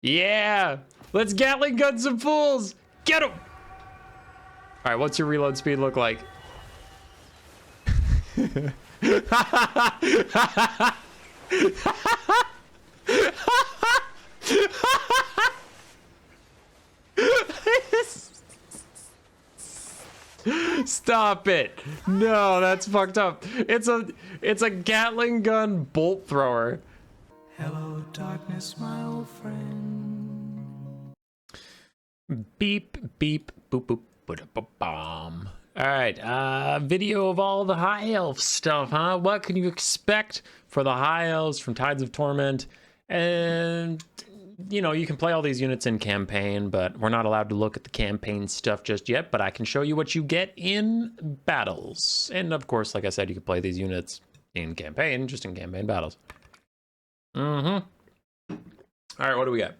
Yeah! Let's Gatling gun some fools! Get them! All right, what's your reload speed look like? Stop it. No, that's fucked up. It's a Gatling gun bolt thrower. Hello, darkness, my old friend. Beep, beep, boop, boop, boop, boop, bomb. All right, video of all the high elf stuff, huh? What can you expect for the high elves from Tides of Torment? And, you know, you can play all these units in campaign, but we're not allowed to look at the campaign stuff just yet, but I can show you what you get in battles. And of course, like I said, you can play these units in campaign, just in campaign battles. All right, what do we got?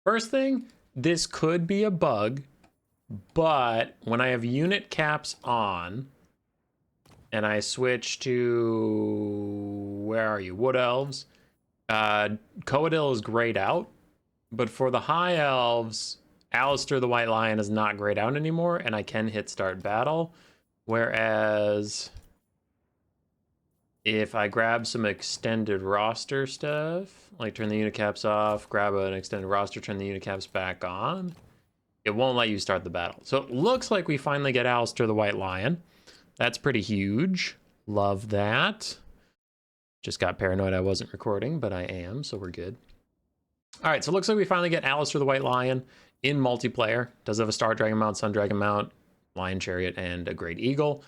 First thing, this could be a bug, but when I have unit caps on and I switch to, where are you? Wood elves. Coadil is grayed out, but for the high elves, Alistar the White Lion is not grayed out anymore, and I can hit start battle. Whereas if I grab some extended roster stuff, like turn the unit caps off, grab an extended roster, turn the unit caps back on, it won't let you start the battle. So it looks like we finally get Alistar the White Lion. That's pretty huge. Love that. Just got paranoid I wasn't recording, but I am, so we're good. All right, so it looks like we finally get Alistar the White Lion in multiplayer. Does have a Star Dragon mount, Sun Dragon mount, Lion Chariot, and a Great Eagle.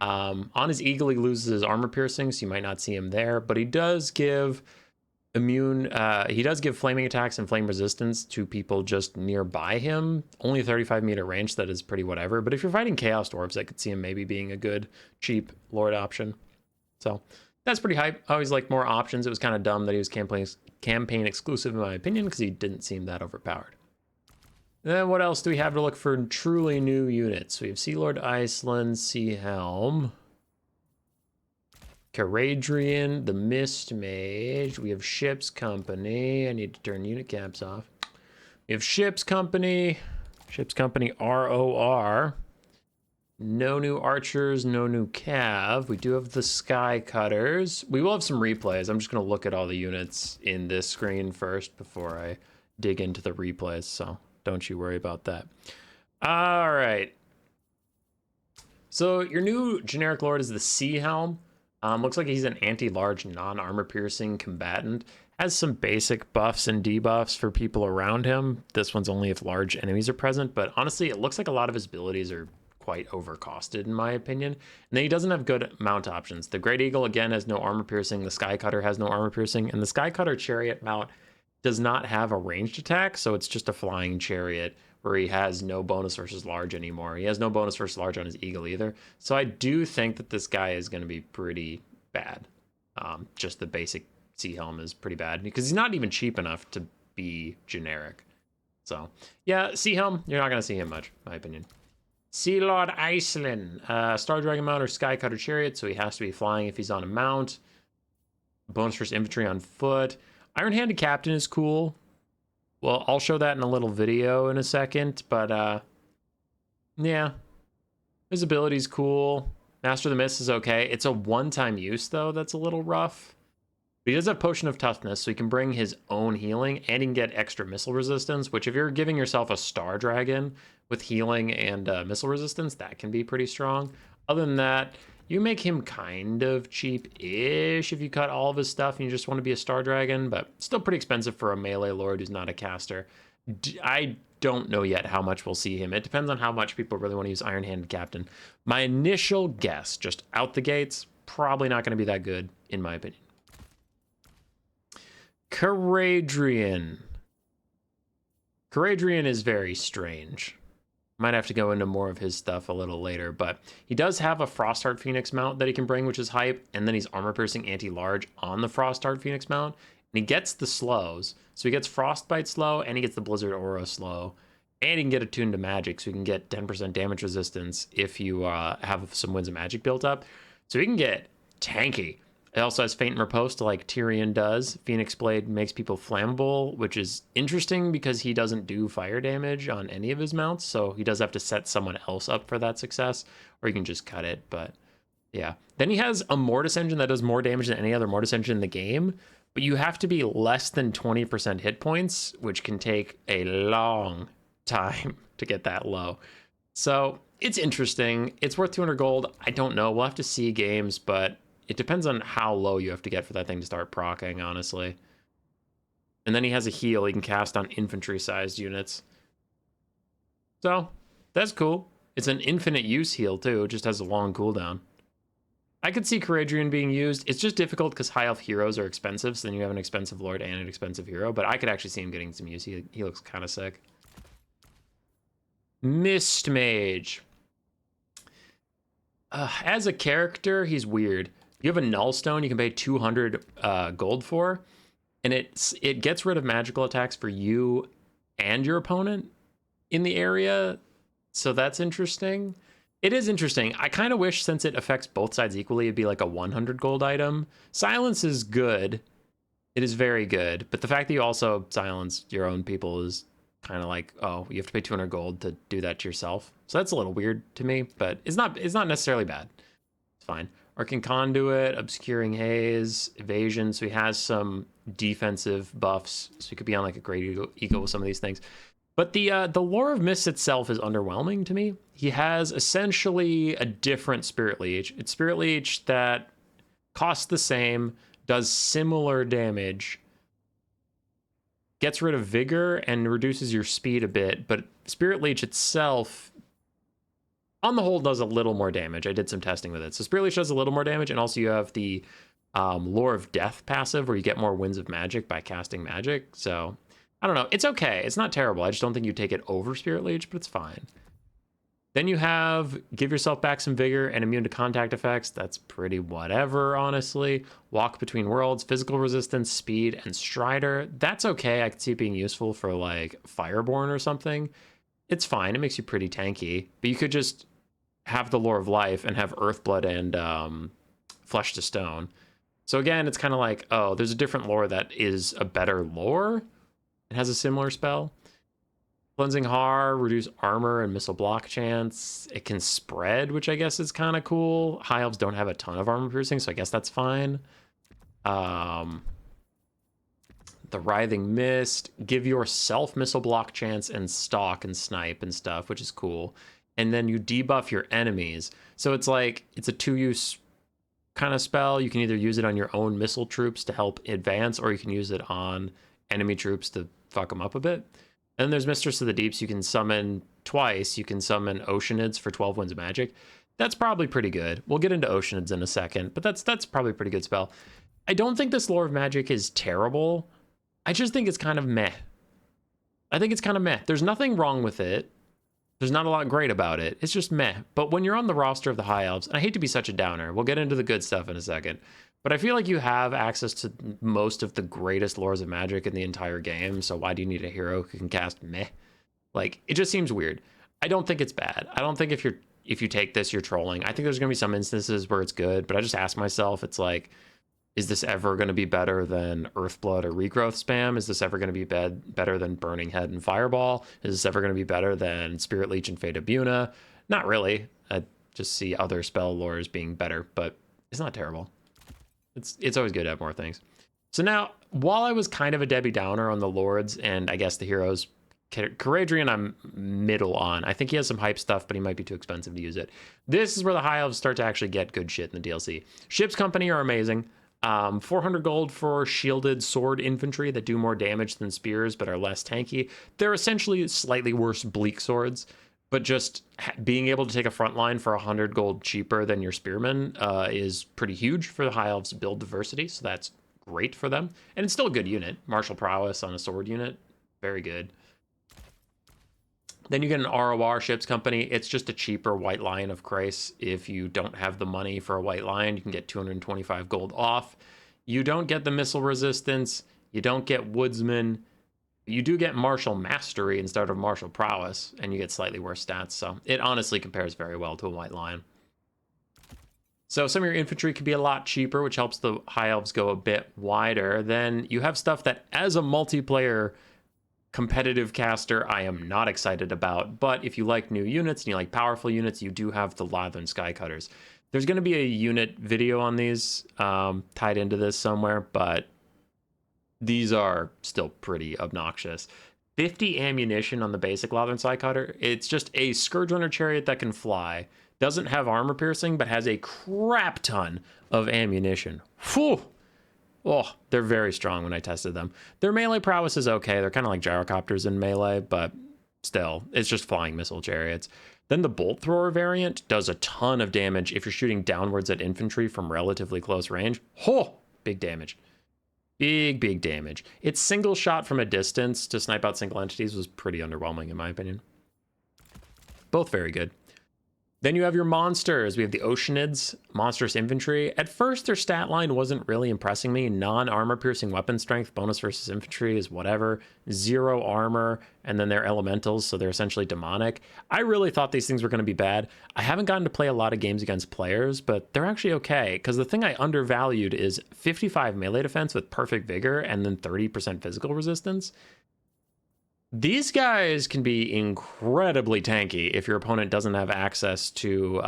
On his Eagle, he loses his armor piercing, so you might not see him there, but he does give flaming attacks and flame resistance to people just nearby him. Only 35-meter range, that is pretty whatever. But if you're fighting Chaos Dwarves, I could see him maybe being a good, cheap Lord option. So that's pretty hype. I always liked more options. It was kind of dumb that he was campaign exclusive, in my opinion, because he didn't seem that overpowered. Then what else do we have to look for truly new units? We have Sea Lord Iceland, Sea Helm, Caradrian, the Mist Mage. We have Ship's Company. I need to turn unit caps off. We have Ship's Company ROR. No new archers, no new cav. We do have the Skycutters. We will have some replays. I'm just going to look at all the units in this screen first before I dig into the replays, so don't you worry about that. All right. So your new generic lord is the Sea Helm. Looks like he's an anti-large, non-armor piercing combatant. Has some basic buffs and debuffs for people around him. This one's only if large enemies are present, but honestly, it looks like a lot of his abilities are quite overcosted in my opinion. And then he doesn't have good mount options. The Great Eagle again has no armor piercing. The Skycutter has no armor piercing, and the Skycutter chariot mount does not have a ranged attack, so it's just a flying chariot where he has no bonus versus large anymore. He has no bonus versus large on his Eagle either. So I do think that this guy is going to be pretty bad. Just the basic Sea Helm is pretty bad because he's not even cheap enough to be generic. So yeah, Sea Helm, you're not going to see him much, in my opinion. Sea Lord Iceland, Star Dragon mount or Skycutter chariot, so he has to be flying if he's on a mount. Bonus versus infantry on foot. Iron-handed captain is cool. Well, I'll show that in a little video in a second, but yeah. His ability's cool. Master of the Mist is okay. It's a one-time use, though, that's a little rough. But he does have Potion of Toughness, so he can bring his own healing, and he can get extra missile resistance, which if you're giving yourself a Star Dragon with healing and missile resistance, that can be pretty strong. Other than that, you make him kind of cheap-ish if you cut all of his stuff and you just want to be a Star Dragon, but still pretty expensive for a melee lord who's not a caster. I don't know yet how much we'll see him. It depends on how much people really want to use Iron-handed Captain. My initial guess, just out the gates, probably not going to be that good, in my opinion. Caradrian. Caradrian is very strange. Might have to go into more of his stuff a little later, but he does have a Frostheart Phoenix mount that he can bring, which is hype, and then he's armor-piercing anti-large on the Frostheart Phoenix mount, and he gets the slows. So he gets Frostbite slow, and he gets the Blizzard Aura slow, and he can get attuned to magic, so he can get 10% damage resistance if you have some Winds of Magic built up. So he can get tanky. It also has Faint and Riposte like Tyrion does. Phoenix Blade makes people flammable, which is interesting because he doesn't do fire damage on any of his mounts, so he does have to set someone else up for that success, or you can just cut it, but yeah. Then he has a Mortis engine that does more damage than any other Mortis engine in the game, but you have to be less than 20% hit points, which can take a long time to get that low. So it's interesting. It's worth 200 gold. I don't know. We'll have to see games, but it depends on how low you have to get for that thing to start proccing, honestly. And then he has a heal he can cast on infantry-sized units. So that's cool. It's an infinite use heal, too. It just has a long cooldown. I could see Caradrian being used. It's just difficult because high elf heroes are expensive, so then you have an expensive lord and an expensive hero, but I could actually see him getting some use. He looks kind of sick. Mist Mage. As a character, he's weird. You have a null stone you can pay 200 gold for, and it gets rid of magical attacks for you and your opponent in the area, so that's interesting. It is interesting. I kind of wish, since it affects both sides equally, it'd be like a 100 gold item. Silence is good. It is very good, but the fact that you also silence your own people is kind of like, oh, you have to pay 200 gold to do that to yourself. So that's a little weird to me, but it's not necessarily bad. It's fine. Arcane Conduit, Obscuring Haze, Evasion. So he has some defensive buffs. So he could be on like a great eco with some of these things. But the lore of Mist itself is underwhelming to me. He has essentially a different Spirit Leech. It's Spirit Leech that costs the same, does similar damage, gets rid of Vigor, and reduces your speed a bit. But Spirit Leech itself, on the whole, does a little more damage. I did some testing with it. So Spirit Leech does a little more damage, and also you have the Lore of Death passive, where you get more Winds of Magic by casting magic. So I don't know. It's okay. It's not terrible. I just don't think you take it over Spirit Leech, but it's fine. Then you have Give Yourself Back Some Vigor and Immune to Contact Effects. That's pretty whatever, honestly. Walk Between Worlds, Physical Resistance, Speed, and Strider. That's okay. I could see it being useful for like Fireborn or something. It's fine. It makes you pretty tanky. But you could just have the Lore of Life and have Earthblood and Flesh to Stone. So again, it's kind of like, oh, there's a different lore that is a better lore. It has a similar spell. Cleansing Har, reduce armor and missile block chance. It can spread, which I guess is kind of cool. High elves don't have a ton of armor piercing, so I guess that's fine. The Writhing Mist. Give yourself missile block chance and stalk and snipe and stuff, which is cool. And then you debuff your enemies. So it's like, it's a two-use kind of spell. You can either use it on your own missile troops to help advance, or you can use it on enemy troops to fuck them up a bit. And then there's Mistress of the Deeps. You can summon twice. You can summon Oceanids for 12 Winds of Magic. That's probably pretty good. We'll get into Oceanids in a second, but that's probably a pretty good spell. I don't think this Lore of Magic is terrible. I just think it's kind of meh. I think it's kind of meh. There's nothing wrong with it. There's not a lot great about it. It's just meh. But when you're on the roster of the High Elves, and I hate to be such a downer, we'll get into the good stuff in a second, but I feel like you have access to most of the greatest lores of magic in the entire game, so why do you need a hero who can cast meh? Like, it just seems weird. I don't think it's bad. I don't think if you take this, you're trolling. I think there's going to be some instances where it's good, but I just ask myself, it's like, is this ever going to be better than Earthblood or Regrowth spam? Is this ever going to be better than Burning Head and Fireball? Is this ever going to be better than Spirit Leech and Fate of Buna? Not really. I just see other spell lores being better, but it's not terrible. It's always good to have more things. So now, while I was kind of a Debbie Downer on the lords and I guess the heroes, Caradrian I'm middle on. I think he has some hype stuff, but he might be too expensive to use it. This is where the High Elves start to actually get good shit in the DLC. Ship's Company are amazing. 400 gold for shielded sword infantry that do more damage than spears but are less tanky. They're essentially slightly worse bleak swords, but just being able to take a front line for 100 gold cheaper than your spearmen is pretty huge for the High Elves build diversity, so that's great for them. And it's still a good unit. Martial prowess on a sword unit, very good. Then you get an ROR Ships Company. It's just a cheaper White Lion of Chryse. If you don't have the money for a White Lion, you can get 225 gold off. You don't get the missile resistance. You don't get Woodsman. You do get Martial Mastery instead of Martial Prowess, and you get slightly worse stats. So it honestly compares very well to a White Lion. So some of your infantry could be a lot cheaper, which helps the high elves go a bit wider. Then you have stuff that, as a multiplayer competitive caster, I am not excited about. But if you like new units and you like powerful units, you do have the Lathern Skycutters. There's going to be a unit video on these tied into this somewhere, but these are still pretty obnoxious. 50 ammunition on the basic Lathern Skycutter. It's just a Scourge Runner chariot that can fly. Doesn't have armor piercing, but has a crap ton of ammunition. Whew! Oh, they're very strong when I tested them. Their melee prowess is okay. They're kind of like gyrocopters in melee, but still, it's just flying missile chariots. Then the bolt thrower variant does a ton of damage if you're shooting downwards at infantry from relatively close range. Oh, big damage. Big damage. Its single shot from a distance to snipe out single entities was pretty underwhelming in my opinion. Both very good. Then you have your monsters. We have the Oceanids, monstrous infantry. At first, their stat line wasn't really impressing me. Non-armor piercing weapon strength, bonus versus infantry is whatever. 0 armor, and then they're elementals, so they're essentially demonic. I really thought these things were going to be bad. I haven't gotten to play a lot of games against players, but they're actually okay, because the thing I undervalued is 55 melee defense with perfect vigor, and then 30% physical resistance. These guys can be incredibly tanky if your opponent doesn't have access to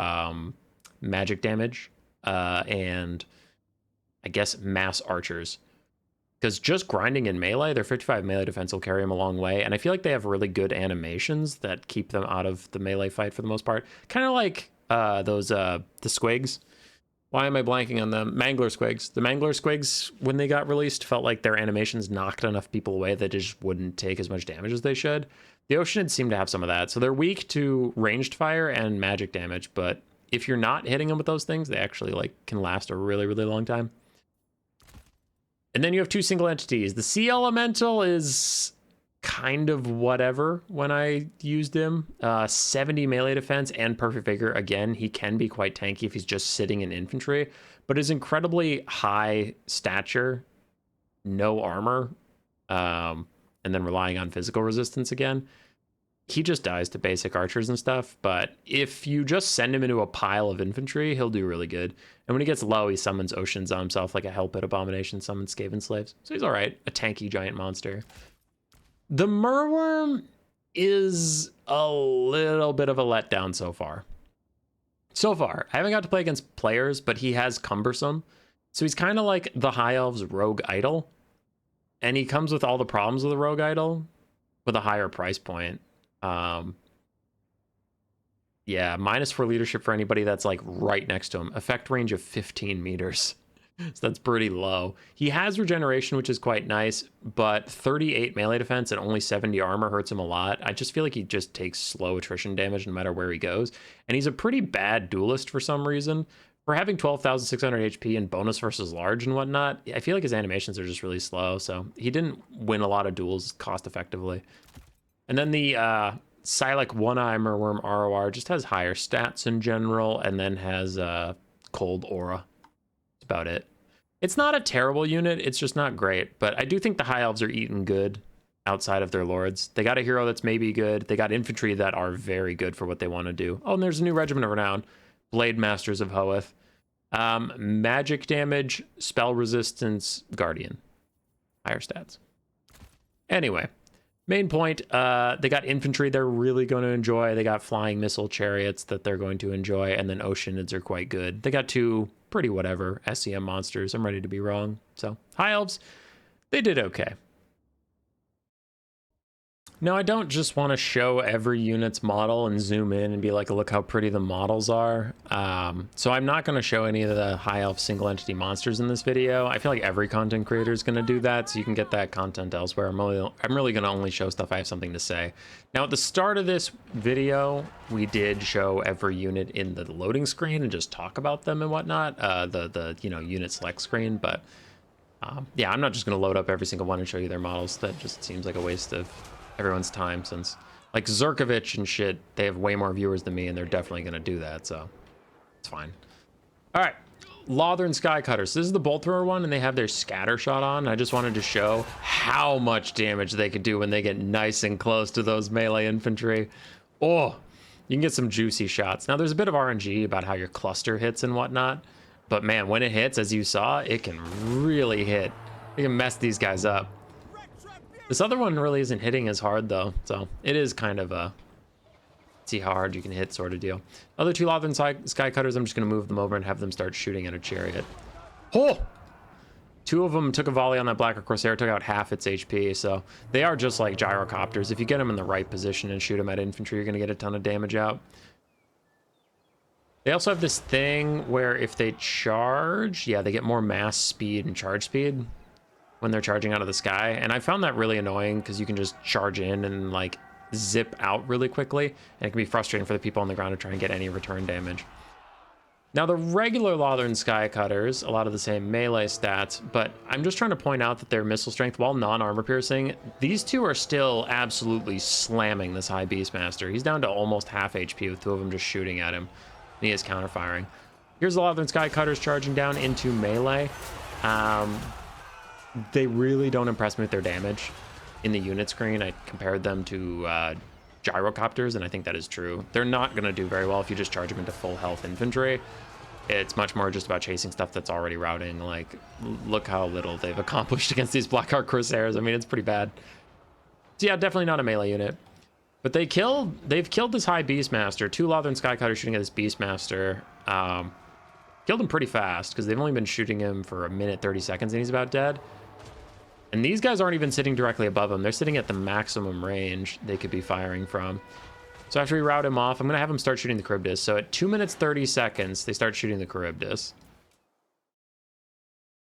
magic damage and I guess mass archers. Because just grinding in melee, their 55 melee defense will carry them a long way. And I feel like they have really good animations that keep them out of the melee fight for the most part. Kind of like the squigs. Why am I blanking on them? Mangler squigs. The Mangler squigs, when they got released, felt like their animations knocked enough people away that just wouldn't take as much damage as they should. The Oceanids seem to have some of that. So they're weak to ranged fire and magic damage, but if you're not hitting them with those things, they actually can last a really long time. And then you have 2 single entities. The Sea Elemental is kind of whatever when I used him. 70 melee defense and perfect vigor. Again, he can be quite tanky if he's just sitting in infantry, but his incredibly high stature, no armor, and then relying on physical resistance again, he just dies to basic archers and stuff. But if you just send him into a pile of infantry, he'll do really good. And when he gets low, he summons oceans on himself, like a Hellpit Abomination summons Skaven Slaves. So he's all right, a tanky giant monster. The Merworm is a little bit of a letdown so far. I haven't got to play against players, but he has Cumbersome. So he's kind of like the High Elves Rogue Idol. And he comes with all the problems of the Rogue Idol with a higher price point. Yeah, -4 leadership for anybody that's right next to him. Effect range of 15 meters. So that's pretty low. He has regeneration, which is quite nice, but 38 melee defense and only 70 armor hurts him a lot. I just feel like he just takes slow attrition damage no matter where he goes. And he's a pretty bad duelist for some reason. For having 12,600 HP and bonus versus large and whatnot, I feel like his animations are just really slow. So he didn't win a lot of duels cost effectively. And then the Silac One-Eye Merworm ROR just has higher stats in general and then has cold aura. About it. It's not a terrible unit, it's just not great, but I do think the High Elves are eating good outside of their lords. They got a hero that's maybe good. They got infantry that are very good for what they want to do. Oh, and there's a new Regiment of Renown, Blade Masters of Hoeth. Magic damage, spell resistance, Guardian. Higher stats. Anyway, main point, they got infantry they're really going to enjoy. They got flying missile chariots that they're going to enjoy, and then Oceanids are quite good. They got 2 pretty whatever SCM monsters. I'm ready to be wrong. So High Elves, they did okay. Now, I don't just want to show every unit's model and zoom in and be like, look how pretty the models are. So I'm not going to show any of the High Elf single entity monsters in this video. I feel like every content creator is going to do that, so you can get that content elsewhere. I'm really going to only show stuff I have something to say. Now, at the start of this video, we did show every unit in the loading screen and just talk about them and whatnot, the unit select screen. But yeah, I'm not just going to load up every single one and show you their models. That just seems like a waste of everyone's time, since like Zerkovich and shit, they have way more viewers than me and they're definitely going to do that, so it's fine. All right, Lathern Skycutter. So this is the bolt thrower one and they have their scatter shot on. I just wanted to show how much damage they could do when they get nice and close to those melee infantry. Oh, You can get some juicy shots. Now, there's a bit of RNG about how your cluster hits and whatnot, but man, when it hits, as you saw, it can really hit. It can mess these guys up. This other one really isn't hitting as hard, though, so it is kind of a see how hard you can hit sort of deal. Other two Lothern Skycutters, I'm just going to move them over and have them start shooting at a chariot. Oh! Two of them took a volley on that Blacker Corsair, took out half its HP, so they are just like gyrocopters. If you get them in the right position and shoot them at infantry, you're going to get a ton of damage out. They also have this thing where if they charge, yeah, they get more mass speed and charge speed when they're charging out of the sky. And I found that really annoying because you can just charge in and like zip out really quickly. And it can be frustrating for the people on the ground to try and get any return damage. Now, the regular Lothern Skycutters, a lot of the same melee stats, but I'm just trying to point out that their missile strength, while non-armor piercing, these two are still absolutely slamming this high Beastmaster. He's down to almost half HP with two of them just shooting at him, and he is counter-firing. Here's the Lothern Skycutters charging down into melee. They really don't impress me with their damage. In the unit screen, I compared them to gyrocopters, and I think that is true. They're not going to do very well if you just charge them into full health infantry. It's much more just about chasing stuff that's already routing. Like, look how little they've accomplished against these Blackheart Corsairs. I mean, it's pretty bad. So yeah, definitely not a melee unit. But they've killed this high Beastmaster. Two Lothern Skycutters shooting at this Beastmaster. Killed him pretty fast, because they've only been shooting him for 1:30 seconds, and he's about dead. And these guys aren't even sitting directly above him. They're sitting at the maximum range they could be firing from. So after we rout him off, I'm going to have him start shooting the Charybdis. So at 2:30 seconds, they start shooting the Charybdis.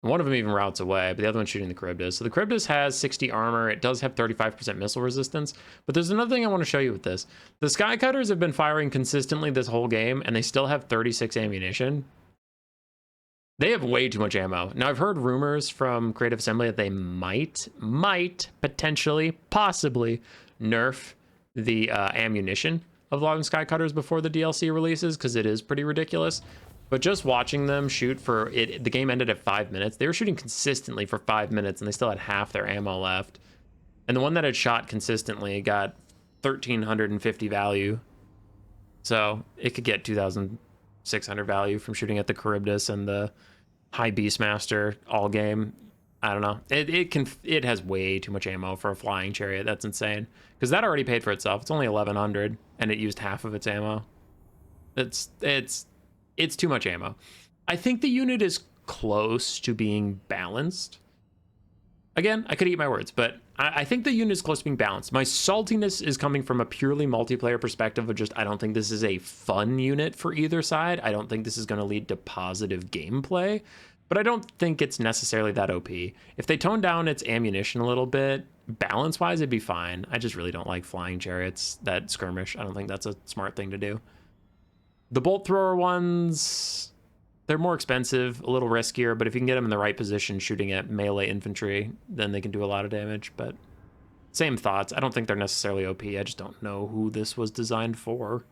One of them even routes away, but the other one's shooting the Charybdis. So the Charybdis has 60 armor. It does have 35% missile resistance. But there's another thing I want to show you with this. The Skycutters have been firing consistently this whole game, and they still have 36 ammunition. They have way too much ammo. Now, I've heard rumors from Creative Assembly that they might, potentially, possibly nerf the ammunition of Lothern Skycutters before the DLC releases, because it is pretty ridiculous. But just watching them shoot for it, the game ended at 5 minutes. They were shooting consistently for 5 minutes, and they still had half their ammo left. And the one that had shot consistently got 1,350 value. So it could get 2,600 value from shooting at the Charybdis and the high Beastmaster all game. I don't know. It has way too much ammo for a flying chariot. That's insane. Because that already paid for itself. It's only 1,100, and it used half of its ammo. It's too much ammo. I think the unit is close to being balanced. Again, I could eat my words, but I think the unit is close to being balanced. My saltiness is coming from a purely multiplayer perspective of just, I don't think this is a fun unit for either side. I don't think this is going to lead to positive gameplay, but I don't think it's necessarily that OP. If they tone down its ammunition a little bit, balance-wise, it'd be fine. I just really don't like flying chariots that skirmish. I don't think that's a smart thing to do. The bolt thrower ones, they're more expensive, a little riskier, but if you can get them in the right position shooting at melee infantry, then they can do a lot of damage. But same thoughts. I don't think they're necessarily OP. I just don't know who this was designed for.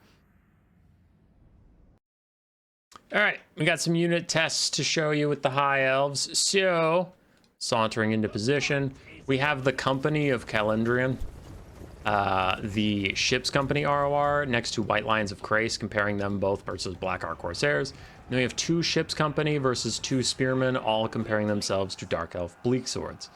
All right, we got some unit tests to show you with the high elves. So, sauntering into position, we have the Company of Calendrian. The Ship's Company ROR next to White Lions of Crace, comparing them both versus Blackheart Corsairs. Then we have two Ship's Company versus two Spearmen, all comparing themselves to Dark Elf Bleak Swords.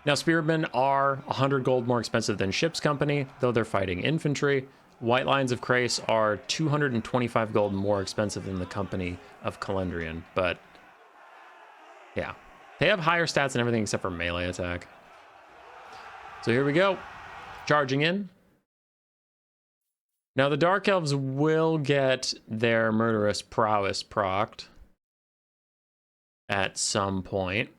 Now, Spearmen are 100 gold more expensive than Ship's Company, though they're fighting infantry. White Lions of Crace are 225 gold more expensive than the Company of Calendrian, but yeah. They have higher stats and everything except for melee attack. So here we go. Charging in. Now the Dark Elves will get their Murderous Prowess procced at some point.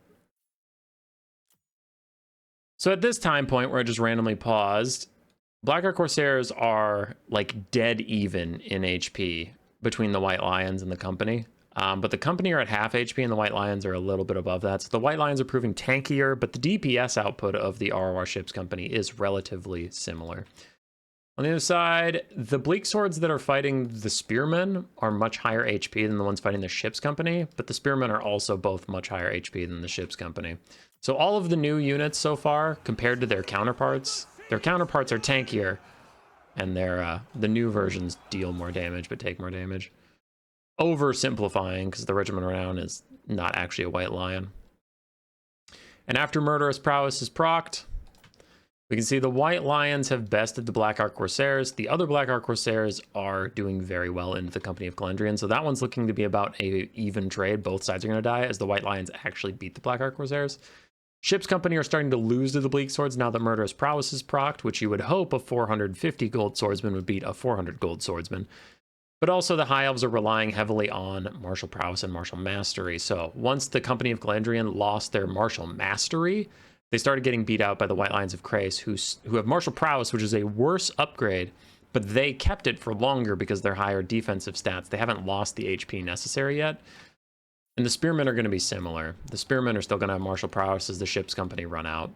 So at this time point where I just randomly paused, Blackheart Corsairs are like dead even in HP between the White Lions and the Company. But the Company are at half HP and the White Lions are a little bit above that. So the White Lions are proving tankier, but the DPS output of the ROR Ship's Company is relatively similar. On the other side, the Bleak Swords that are fighting the Spearmen are much higher HP than the ones fighting the Ship's Company, but the Spearmen are also both much higher HP than the Ship's Company. So all of the new units so far, compared to their counterparts are tankier, and they're the new versions deal more damage but take more damage. Oversimplifying, because the Regiment Renown is not actually a white lion. And after Murderous Prowess is procced, we can see the White Lions have bested the Black Ark Corsairs. The other Black Ark Corsairs are doing very well into the Company of Glendrian, so that one's looking to be about a even trade. Both sides are going to die as the White Lions actually beat the Black Ark Corsairs. Ship's Company are starting to lose to the Bleak Swords now that Murderous Prowess is procced, which you would hope a 450 gold swordsman would beat a 400 gold swordsman. But also the High Elves are relying heavily on Martial Prowess and Martial Mastery. So once the Company of Glendrian lost their Martial Mastery, they started getting beat out by the White Lions of Crais, who have Martial Prowess, which is a worse upgrade, but they kept it for longer because they're higher defensive stats. They haven't lost the HP necessary yet. And the Spearmen are going to be similar. The Spearmen are still going to have Martial Prowess as the Ship's Company run out.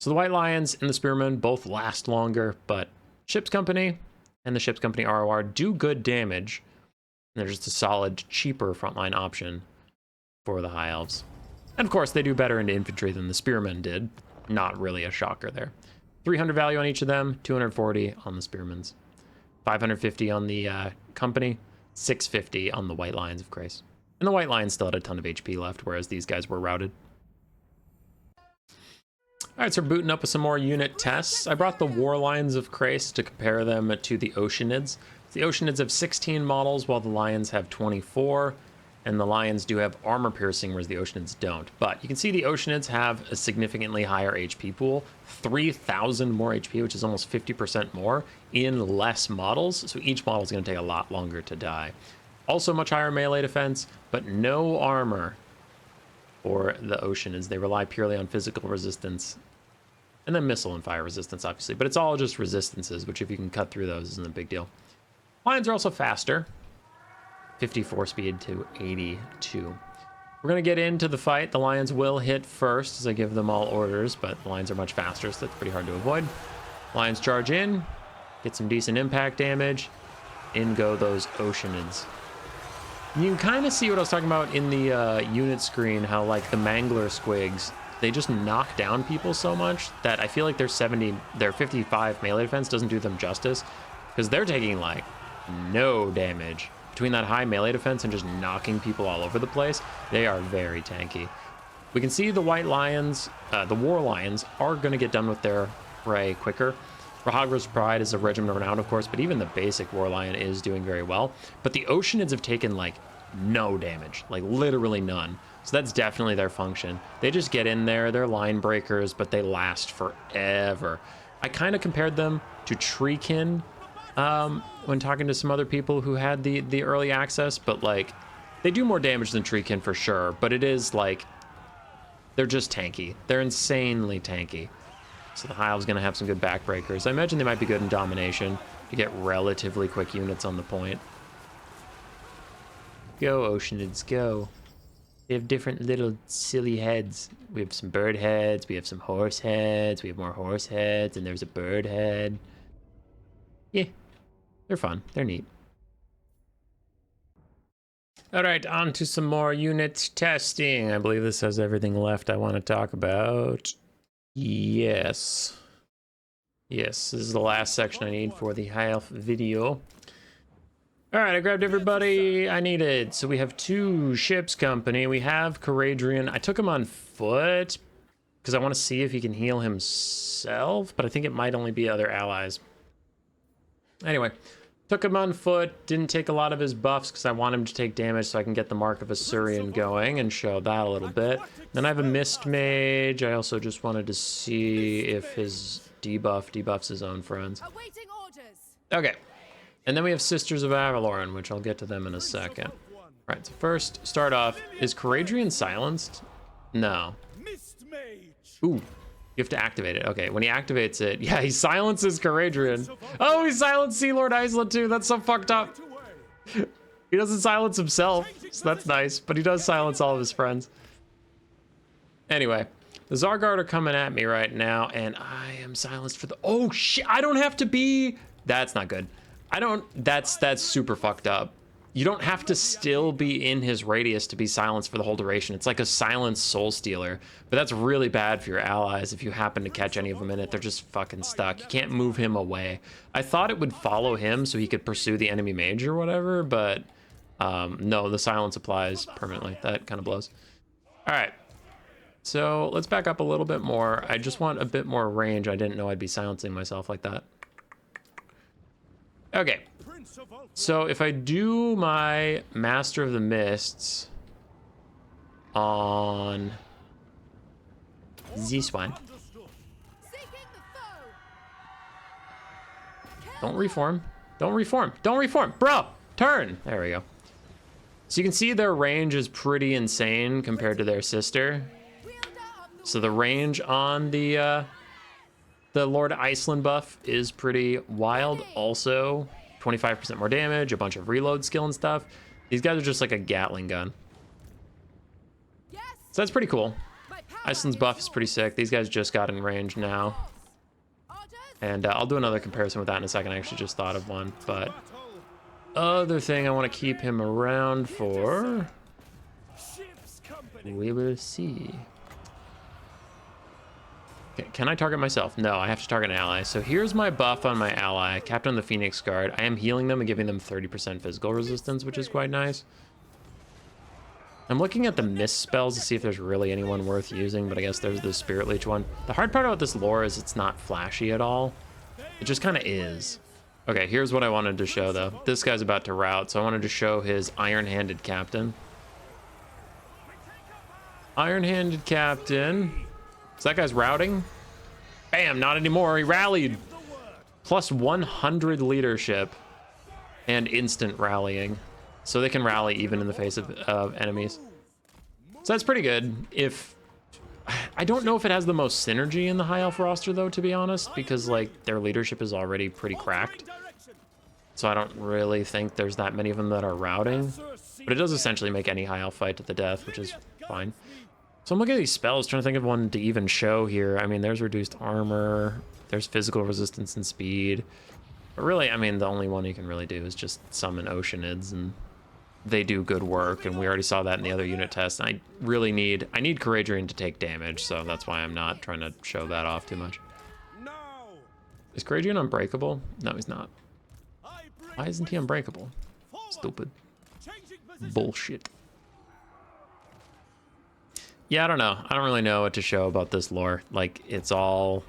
So the White Lions and the Spearmen both last longer, but Ship's Company and the Ship's Company ROR do good damage. And they're just a solid, cheaper frontline option for the High Elves. And of course, they do better into infantry than the Spearmen did. Not really a shocker there. 300 value on each of them, 240 on the Spearmen's, 550 on the Company, 650 on the White Lions of Crais. And the White Lions still had a ton of HP left, whereas these guys were routed. All right, so we're booting up with some more unit tests. I brought the War Lions of Crais to compare them to the Oceanids. The Oceanids have 16 models, while the Lions have 24. And the Lions do have armor piercing, whereas the Oceanids don't. But you can see the Oceanids have a significantly higher HP pool, 3,000 more HP, which is almost 50% more in less models. So each model is going to take a lot longer to die. Also much higher melee defense, but no armor for the Oceanids. They rely purely on physical resistance and then missile and fire resistance, obviously. But it's all just resistances, which if you can cut through those isn't a big deal. Lions are also faster. 54 speed to 82. We're going to get into the fight. The Lions will hit first as I give them all orders, but the Lions are much faster, so that's pretty hard to avoid. Lions charge in, get some decent impact damage. In go those Oceanids. You can kind of see what I was talking about in the unit screen, how like the Mangler squigs, they just knock down people so much that I feel like their 55 melee defense doesn't do them justice, because they're taking like no damage. Between that high melee defense and just knocking people all over the place, they are very tanky. We can see the White Lions, the War Lions, are going to get done with their fray quicker. Rahagra's Pride is a regiment of renown, of course, but even the basic War Lion is doing very well. But the Oceanids have taken, like, no damage, like, literally none. So that's definitely their function. They just get in there, they're line breakers, but they last forever. I kind of compared them to Treekin, when talking to some other people who had the early access, but like they do more damage than Treekin for sure, but it is like they're just tanky. They're insanely tanky. So the High Elves gonna have some good backbreakers. I imagine they might be good in domination to get relatively quick units on the point. Go Oceanids, go. They have different little silly heads. We have some bird heads, we have some horse heads, we have more horse heads, and there's a bird head. Yeah. They're fun. They're neat. All right, on to some more unit testing. I believe this has everything left I want to talk about. Yes. Yes, this is the last section I need for the High Elf video. All right, I grabbed everybody I needed. So we have 2 Ship's Company. We have Caradrian. I took him on foot because I want to see if he can heal himself, but I think it might only be other allies. Anyway, took him on foot, didn't take a lot of his buffs because I want him to take damage so I can get the Mark of Assyrian going and show that a little bit. Then I have a Mist Mage. I also just wanted to see if his debuffs his own friends. Okay, and then we have Sisters of Avalorn, which I'll get to them in a second. All right, so first, start off, is Caradrian silenced? No. Ooh. You have to activate it. Okay, when he activates it, yeah, he silences Caradrian. Oh, he silenced Sea Lord Isla too. That's so fucked up. He doesn't silence himself, so that's nice, but he does silence all of his friends. Anyway, the Zargard are coming at me right now, and I am silenced for the... Oh, shit, I don't have to be... That's not good. I don't... That's super fucked up. you don't have to still be in his radius to be silenced for the whole duration. It's like a silenced soul stealer, but that's really bad for your allies. If you happen to catch any of them in it, they're just fucking stuck. You can't move him away. I thought it would follow him so he could pursue the enemy mage or whatever, but no, the silence applies permanently. That kind of blows. All right, so let's back up a little bit more. I just want a bit more range. I didn't know I'd be silencing myself like that. Okay. So if I do my Master of the Mists on this one. Don't reform. Don't reform. Don't reform. Bro, turn. There we go. So you can see their range is pretty insane compared to their sister. So the range on the Lord Iceland buff is pretty wild. Also, 25% more damage, a bunch of reload skill and stuff. These guys are just like a Gatling gun. So that's pretty cool. Iceland's buff is pretty sick. These guys just got in range now. And I'll do another comparison with that in a second. I actually just thought of one. But other thing I want to keep him around for, we will see. Okay, can I target myself? No, I have to target an ally. So here's my buff on my ally, Captain of the Phoenix Guard. I am healing them and giving them 30% physical resistance, which is quite nice. I'm looking at the mist spells to see if there's really anyone worth using, but I guess there's the Spirit Leech one. The hard part about this lore is it's not flashy at all. It just kind of is. Okay, here's what I wanted to show, though. This guy's about to rout, so I wanted to show his Iron-Handed Captain. Iron-Handed Captain. So that guy's routing. Bam, not anymore. He rallied. Plus 100 leadership and instant rallying. So they can rally even in the face of enemies. So that's pretty good. I don't know if it has the most synergy in the High Elf roster, though, to be honest, because like their leadership is already pretty cracked. So I don't really think there's that many of them that are routing. But it does essentially make any High Elf fight to the death, which is fine. So I'm looking at these spells, trying to think of one to even show here. I mean, there's reduced armor, there's physical resistance and speed. But really, I mean, the only one you can really do is just summon Oceanids, and they do good work, and we already saw that in the other unit test. I need Caradrian to take damage, so that's why I'm not trying to show that off too much. Is Caradrian unbreakable? No, he's not. Why isn't he unbreakable? Stupid. Bullshit. Yeah, I don't know. I don't really know what to show about this lore. Like, it's all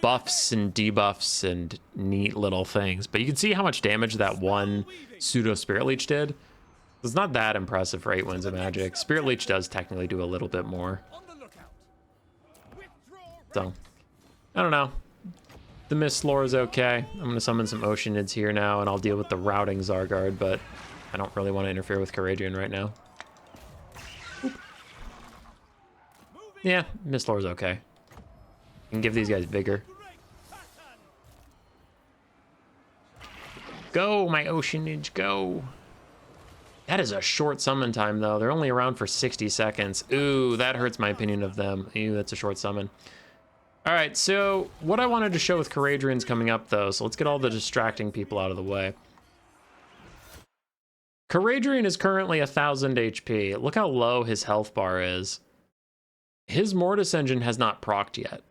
buffs and debuffs and neat little things. But you can see how much damage that one pseudo Spirit Leech did. It's not that impressive for 8 Winds of Magic. Spirit Leech does technically do a little bit more. So, I don't know. The Mist lore is okay. I'm going to summon some Oceanids here now, and I'll deal with the routing Zargard, but I don't really want to interfere with Caradrian right now. Oop. Yeah, Mist lore is okay. You can give these guys vigor. Go, my Oceanid, go. That is a short summon time, though. They're only around for 60 seconds. Ooh, that hurts my opinion of them. Ooh, that's a short summon. All right, so what I wanted to show with Caradrian's coming up, though, so let's get all the distracting people out of the way. Caradrian is currently 1,000 HP. Look how low his health bar is. His Mortis engine has not procced yet.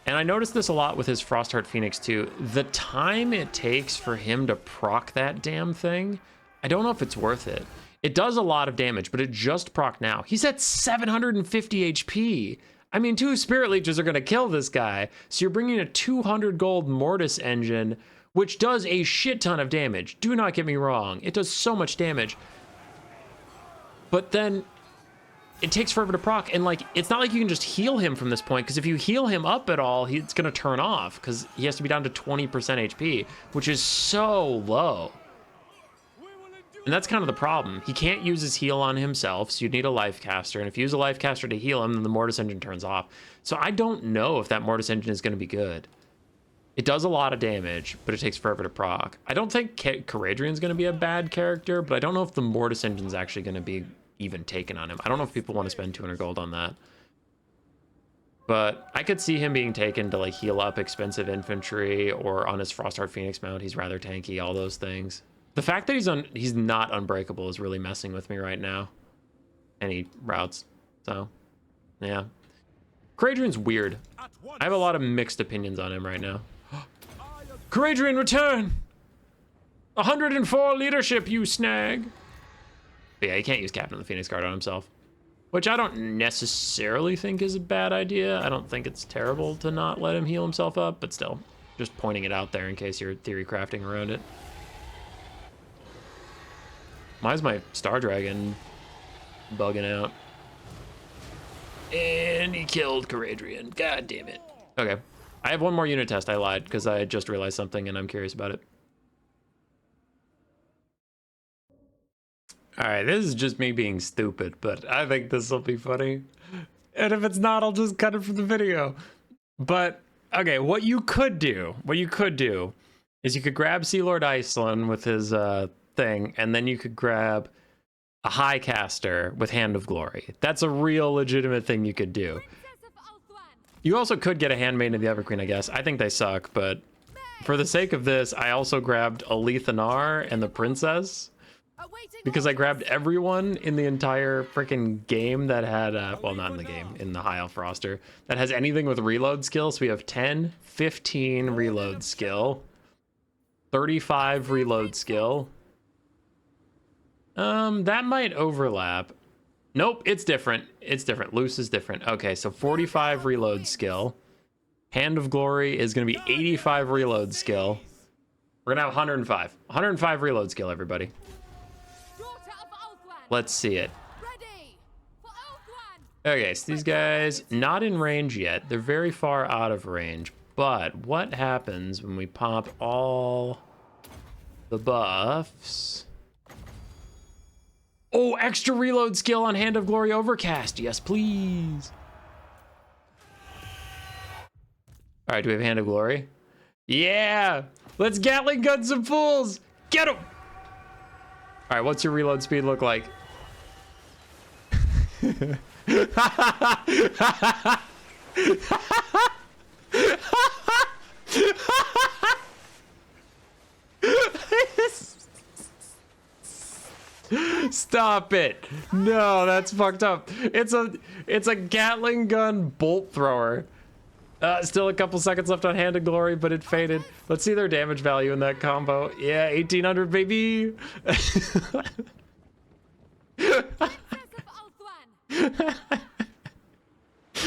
And I noticed this a lot with his Frostheart Phoenix too. The time it takes for him to proc that damn thing, I don't know if it's worth it. It does a lot of damage, but it just proc now. He's at 750 HP. I mean, 2 Spirit Leeches are going to kill this guy. So you're bringing a 200 gold Mortis engine, which does a shit ton of damage. Do not get me wrong. It does so much damage. But then it takes forever to proc, and like, it's not like you can just heal him from this point, because if you heal him up at all, it's going to turn off, because he has to be down to 20% HP, which is so low. And that's kind of the problem. He can't use his heal on himself, so you'd need a life caster, and if you use a life caster to heal him, then the Mortis engine turns off. So I don't know if that Mortis engine is going to be good. It does a lot of damage, but it takes forever to proc. I don't think Caradrian's going to be a bad character, but I don't know if the Mortis engine is actually going to be even taken on him. I don't know if people want to spend 200 gold on that. But I could see him being taken to like heal up expensive infantry, or on his Frostheart Phoenix mount, he's rather tanky, all those things. The fact that he's not unbreakable is really messing with me right now. And he routes. So, yeah. Caradrian's weird. I have a lot of mixed opinions on him right now. Caradrian, return! 104 leadership, you snag! But yeah, he can't use Captain of the Phoenix Guard on himself. Which I don't necessarily think is a bad idea. I don't think it's terrible to not let him heal himself up, but still, just pointing it out there in case you're theory crafting around it. Why is my Star Dragon bugging out? And he killed Caradrian. God damn it. Okay. I have one more unit test. I lied because I just realized something and I'm curious about it. All right, this is just me being stupid, but I think this will be funny. And if it's not, I'll just cut it from the video. But, okay, what you could do is you could grab Sea Lord Iceland with his thing, and then you could grab a High Caster with Hand of Glory. That's a real legitimate thing you could do. You also could get a Handmaiden of the Everqueen, I guess. I think they suck, but for the sake of this, I also grabbed a Lethanar and the Princess. Because I grabbed everyone in the entire freaking game that had, well, not in the game, in the High Elf roster, that has anything with reload skill. So we have 10, 15 reload skill, 35 reload skill. That might overlap. Nope, it's different. It's different. Loose is different. Okay, so 45 reload skill. Hand of Glory is going to be 85 reload skill. We're going to have 105. 105 reload skill, everybody. Let's see it. Okay, so these guys not in range yet. They're very far out of range. But what happens when we pop all the buffs? Oh, extra reload skill on Hand of Glory Overcast. Yes, please. All right, do we have Hand of Glory? Yeah! Let's Gatling gun some fools! Get them! All right, what's your reload speed look like? Stop it. No, that's fucked up. It's a Gatling gun bolt thrower. Still a couple seconds left on Hand of Glory, but it faded. Let's see their damage value in that combo. Yeah, 1800, baby.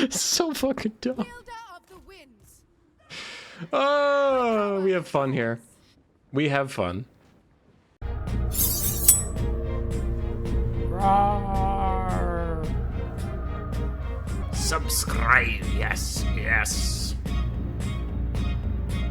So fucking dumb. Oh, we have fun here. We have fun. Roar. Subscribe, yes, yes.